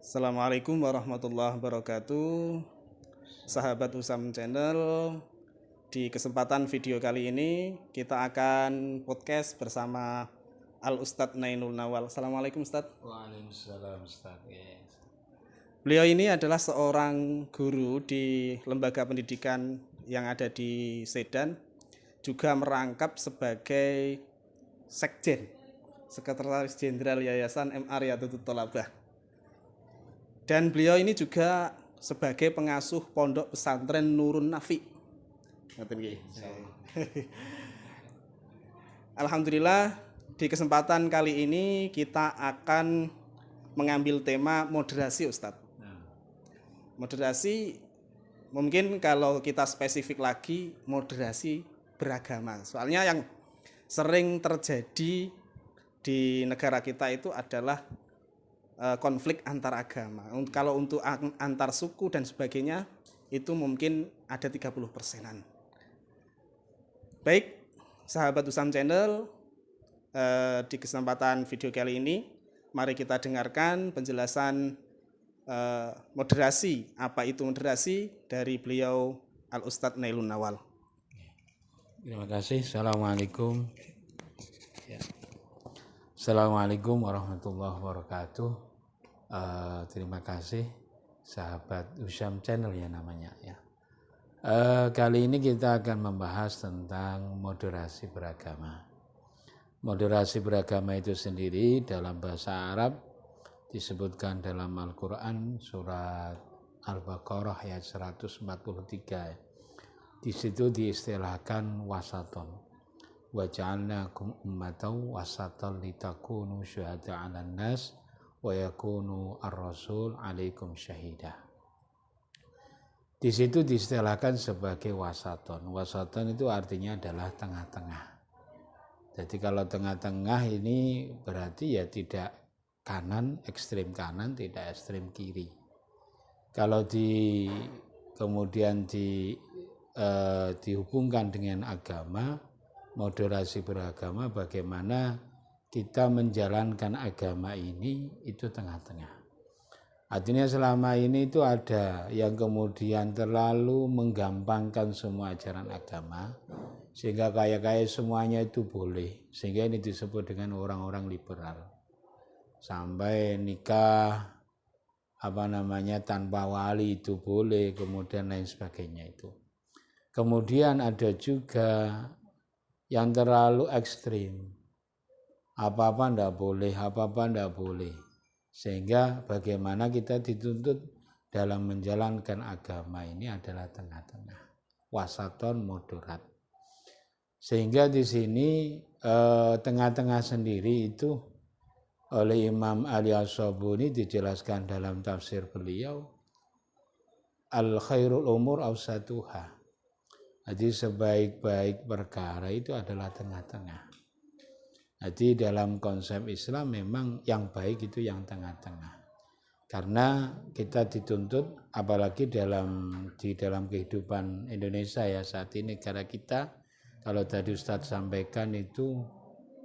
Assalamualaikum warahmatullahi wabarakatuh. Sahabat Usam Channel, di kesempatan video kali ini kita akan podcast bersama Al Ustadz Nainul Nawal. Assalamualaikum Ustadz. Waalaikumsalam Ustaz. Yes. Beliau ini adalah seorang guru di lembaga pendidikan yang ada di Sedan, juga merangkap sebagai Sekjen, Sekretaris Jenderal Yayasan MA Riyadhut Thalabah. Dan beliau ini juga sebagai pengasuh Pondok Pesantren Nurun Nafi. Alhamdulillah, di kesempatan kali ini kita akan mengambil tema moderasi, Ustadz. Moderasi, mungkin kalau kita spesifik lagi, moderasi beragama. Soalnya yang sering terjadi di negara kita itu adalah konflik antar agama. Kalau untuk antar suku dan sebagainya itu mungkin ada 30%-an. Baik, sahabat Usam Channel, di kesempatan video kali ini mari kita dengarkan penjelasan moderasi. Apa itu moderasi dari beliau Al Ustadz Nainul Nawal. Terima kasih. Assalamualaikum. Assalamualaikum warahmatullahi wabarakatuh. Terima kasih sahabat Usam Channel ya namanya ya. Kali ini kita akan membahas tentang moderasi beragama. Moderasi beragama itu sendiri dalam bahasa Arab disebutkan dalam Al-Quran surat Al-Baqarah ayat 143. Di situ diistilahkan wasaton. Wa ja'alnakum ummatan wasatan litakunu syuhada 'alan nas wa yakunu ar-rasul 'alaikum syahida. Di situ diistilahkan sebagai wasaton. Wasaton itu artinya adalah tengah-tengah. Jadi kalau tengah-tengah ini berarti ya tidak kanan, ekstrem kanan, tidak ekstrem kiri. Kalau kemudian dihubungkan dengan agama, moderasi beragama, bagaimana kita menjalankan agama ini itu tengah-tengah. Artinya selama ini itu ada yang kemudian terlalu menggampangkan semua ajaran agama sehingga kayak semuanya itu boleh, sehingga ini disebut dengan orang-orang liberal. Sampai nikah tanpa wali itu boleh, kemudian lain sebagainya itu. Kemudian ada juga yang terlalu ekstrim. Apa-apa enggak boleh. Sehingga bagaimana kita dituntut dalam menjalankan agama ini adalah tengah-tengah. Wasaton moderat. Sehingga di sini tengah-tengah sendiri itu oleh Imam Ali As-Sabuni dijelaskan dalam tafsir beliau, al khairul umur awsatuha. Jadi sebaik-baik perkara itu adalah tengah-tengah. Jadi dalam konsep Islam memang yang baik itu yang tengah-tengah. Karena kita dituntut, apalagi di dalam kehidupan Indonesia ya saat ini negara kita, kalau tadi Ustadz sampaikan itu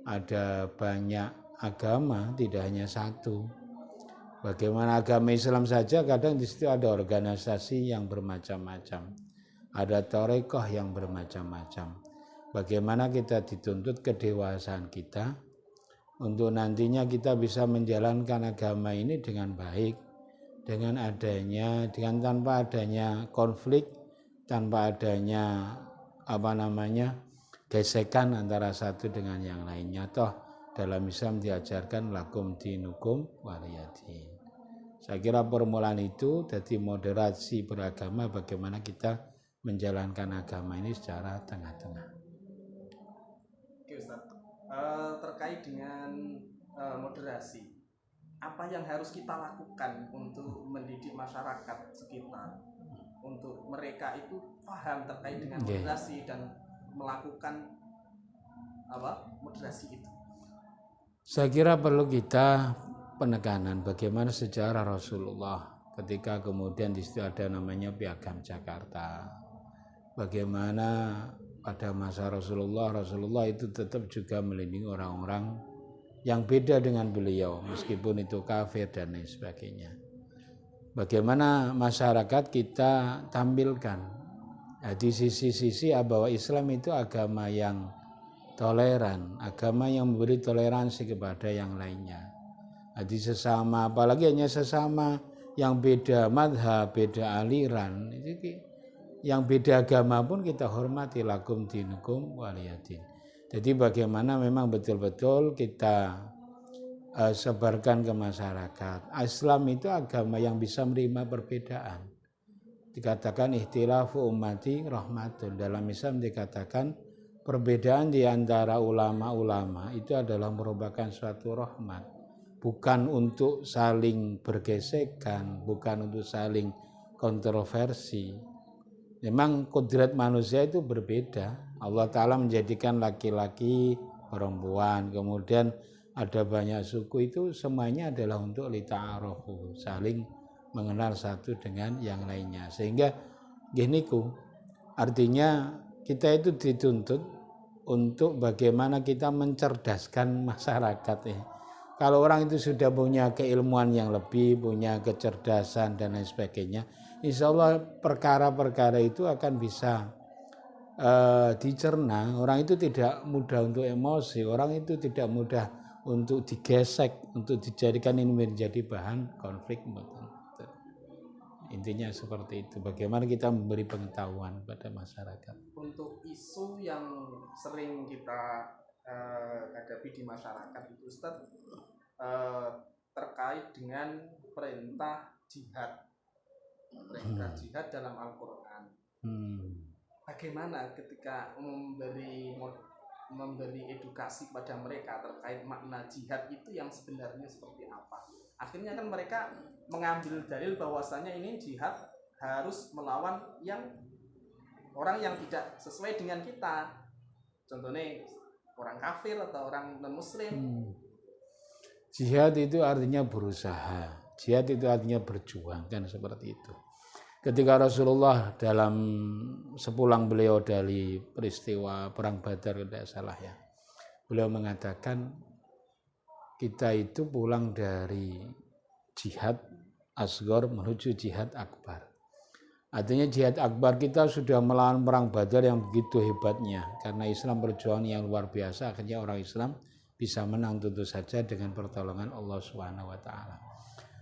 ada banyak agama, tidak hanya satu. Bagaimana agama Islam saja kadang di situ ada organisasi yang bermacam-macam. Ada tarekoh yang bermacam-macam. Bagaimana kita dituntut kedewasaan kita untuk nantinya kita bisa menjalankan agama ini dengan baik, dengan tanpa adanya konflik, tanpa adanya gesekan antara satu dengan yang lainnya. Toh dalam Islam diajarkan lakum dinukum waliyadin. Saya kira permulaan itu jadi moderasi beragama, bagaimana kita menjalankan agama ini secara tengah-tengah. Oke Ustaz, terkait dengan moderasi, apa yang harus kita lakukan untuk mendidik masyarakat sekitar untuk mereka itu paham terkait dengan moderasi dan melakukan moderasi itu? Saya kira perlu kita penekanan bagaimana sejarah Rasulullah ketika kemudian di situ ada namanya Piagam Jakarta. Bagaimana pada masa Rasulullah itu tetap juga melindungi orang-orang yang beda dengan beliau, meskipun itu kafir dan lain sebagainya. bagaimana masyarakat kita tampilkan. Di sisi-sisi bahwa Islam itu agama yang toleran, agama yang memberi toleransi kepada yang lainnya. Di sesama, apalagi hanya sesama yang beda madhab, beda aliran, yang beda agama pun kita hormati, lakum dinukum waliyadin. Jadi bagaimana memang betul-betul kita sebarkan ke masyarakat. Islam itu agama yang bisa menerima perbedaan. Dikatakan ikhtilafu ummati rahmatun. Dalam Islam dikatakan perbedaan di antara ulama-ulama itu adalah merupakan suatu rahmat. Bukan untuk saling bergesekan, bukan untuk saling kontroversi. Memang kodrat manusia itu berbeda. Allah Ta'ala menjadikan laki-laki, perempuan, kemudian ada banyak suku, itu semuanya adalah untuk lita'arofu, saling mengenal satu dengan yang lainnya. Sehingga gini artinya kita itu dituntut untuk bagaimana kita mencerdaskan masyarakat ya. Kalau orang itu sudah punya keilmuan yang lebih, punya kecerdasan dan lain sebagainya, insya Allah perkara-perkara itu akan bisa dicerna. Orang itu tidak mudah untuk emosi, orang itu tidak mudah untuk digesek, untuk dijadikan ini menjadi bahan konflik. Intinya seperti itu. Bagaimana kita memberi pengetahuan pada masyarakat. Untuk isu yang sering kita hadapi di masyarakat itu Ustaz, terkait dengan perintah jihad dalam Al-Quran. Bagaimana ketika memberi edukasi kepada mereka terkait makna jihad itu yang sebenarnya seperti apa? Akhirnya kan mereka mengambil dalil bahwasanya ini jihad harus melawan orang yang tidak sesuai dengan kita. Contohnya orang kafir atau orang non-muslim. Jihad itu artinya berusaha. Jihad itu artinya berjuang, kan seperti itu. Ketika Rasulullah dalam sepulang beliau dari peristiwa perang Badar, tidak salah ya, beliau mengatakan kita itu pulang dari jihad asghar menuju jihad akbar. Artinya jihad akbar kita sudah melawan perang Badar yang begitu hebatnya, karena Islam perjuangan yang luar biasa. Akhirnya orang Islam bisa menang tentu saja dengan pertolongan Allah Subhanahu wa taala.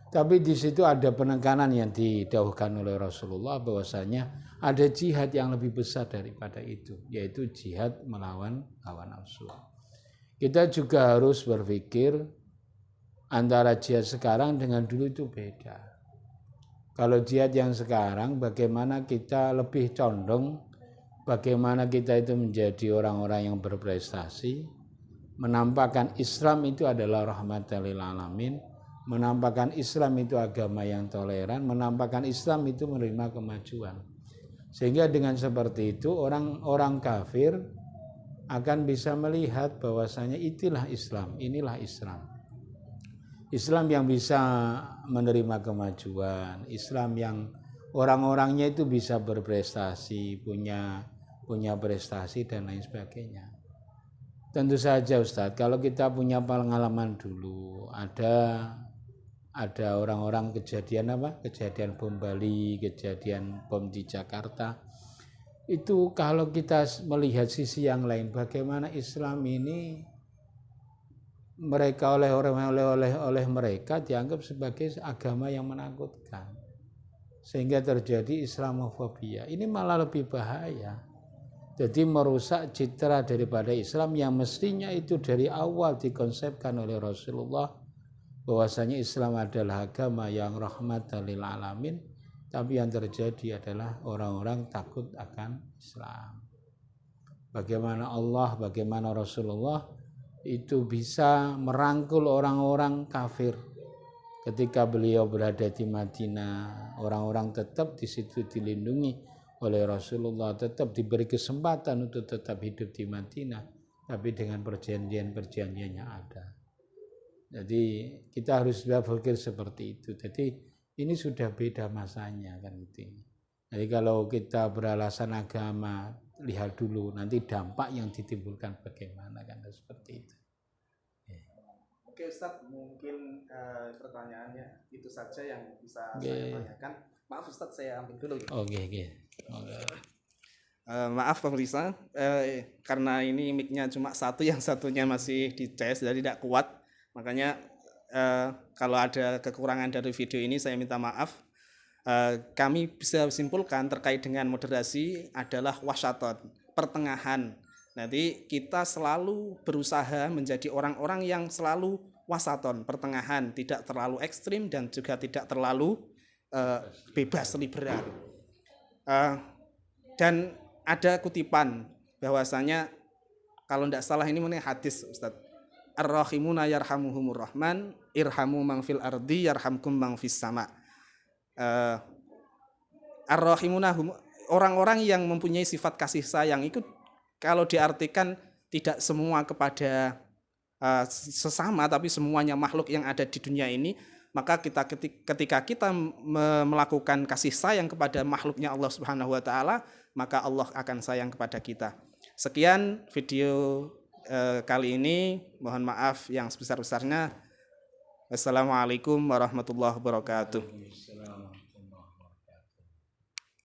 Tapi di situ ada penekanan yang didahulukan oleh Rasulullah bahwasanya ada jihad yang lebih besar daripada itu, yaitu jihad melawan hawa nafsu. Kita juga harus berpikir antara jihad sekarang dengan dulu itu beda. Kalau jihad yang sekarang, bagaimana kita lebih condong, bagaimana kita itu menjadi orang-orang yang berprestasi, menampakkan Islam itu adalah rahmatan lil alamin, menampakkan Islam itu agama yang toleran, menampakkan Islam itu menerima kemajuan. Sehingga dengan seperti itu orang-orang kafir akan bisa melihat bahwasanya itulah Islam, inilah Islam. Islam yang bisa menerima kemajuan, Islam yang orang-orangnya itu bisa berprestasi, punya prestasi dan lain sebagainya. Tentu saja Ustadz, kalau kita punya pengalaman dulu, ada orang-orang kejadian bom Bali, kejadian bom di Jakarta. Itu kalau kita melihat sisi yang lain, bagaimana Islam ini mereka oleh mereka dianggap sebagai agama yang menakutkan, sehingga terjadi Islamofobia. Ini malah lebih bahaya. Jadi merusak citra daripada Islam yang mestinya itu dari awal dikonsepkan oleh Rasulullah bahwasanya Islam adalah agama yang rahmatan lil alamin, tapi yang terjadi adalah orang-orang takut akan Islam. Bagaimana Allah, bagaimana Rasulullah itu bisa merangkul orang-orang kafir. Ketika beliau berada di Madinah, orang-orang tetap di situ dilindungi oleh Rasulullah, tetap diberi kesempatan untuk tetap hidup di Madinah, tapi dengan perjanjian-perjanjian yang ada. Jadi kita harus berpikir seperti itu. Jadi ini sudah beda masanya kan itu. Jadi kalau kita beralasan agama, lihat dulu nanti dampak yang ditimbulkan bagaimana, kan seperti itu. Oke Ustadz, mungkin pertanyaannya itu saja yang bisa Oke. saya tanyakan. Maaf Ustadz, saya ambil dulu. Oke. Maaf pemirsa, karena ini mic-nya cuma satu, yang satunya masih di CS jadi tidak kuat. Makanya kalau ada kekurangan dari video ini saya minta maaf. Kami bisa simpulkan terkait dengan moderasi adalah wasyaton, pertengahan. Nanti kita selalu berusaha menjadi orang-orang yang selalu wasaton, pertengahan, tidak terlalu ekstrim dan juga tidak terlalu bebas liberal. Dan ada kutipan bahwasanya kalau tidak salah ini mengenai hadis Ustadz, ar-rahimuna yarhamuhumur rahman irhamu man fil ardi yarhamkum man fis sama. Ar-rahimuna, orang-orang yang mempunyai sifat kasih sayang itu kalau diartikan tidak semua kepada sesama tapi semuanya makhluk yang ada di dunia ini, maka ketika kita melakukan kasih sayang kepada makhluknya Allah Subhanahu wa taala, maka Allah akan sayang kepada kita. Sekian video kali ini, mohon maaf yang sebesar-besarnya. Wassalamualaikum warahmatullahi wabarakatuh.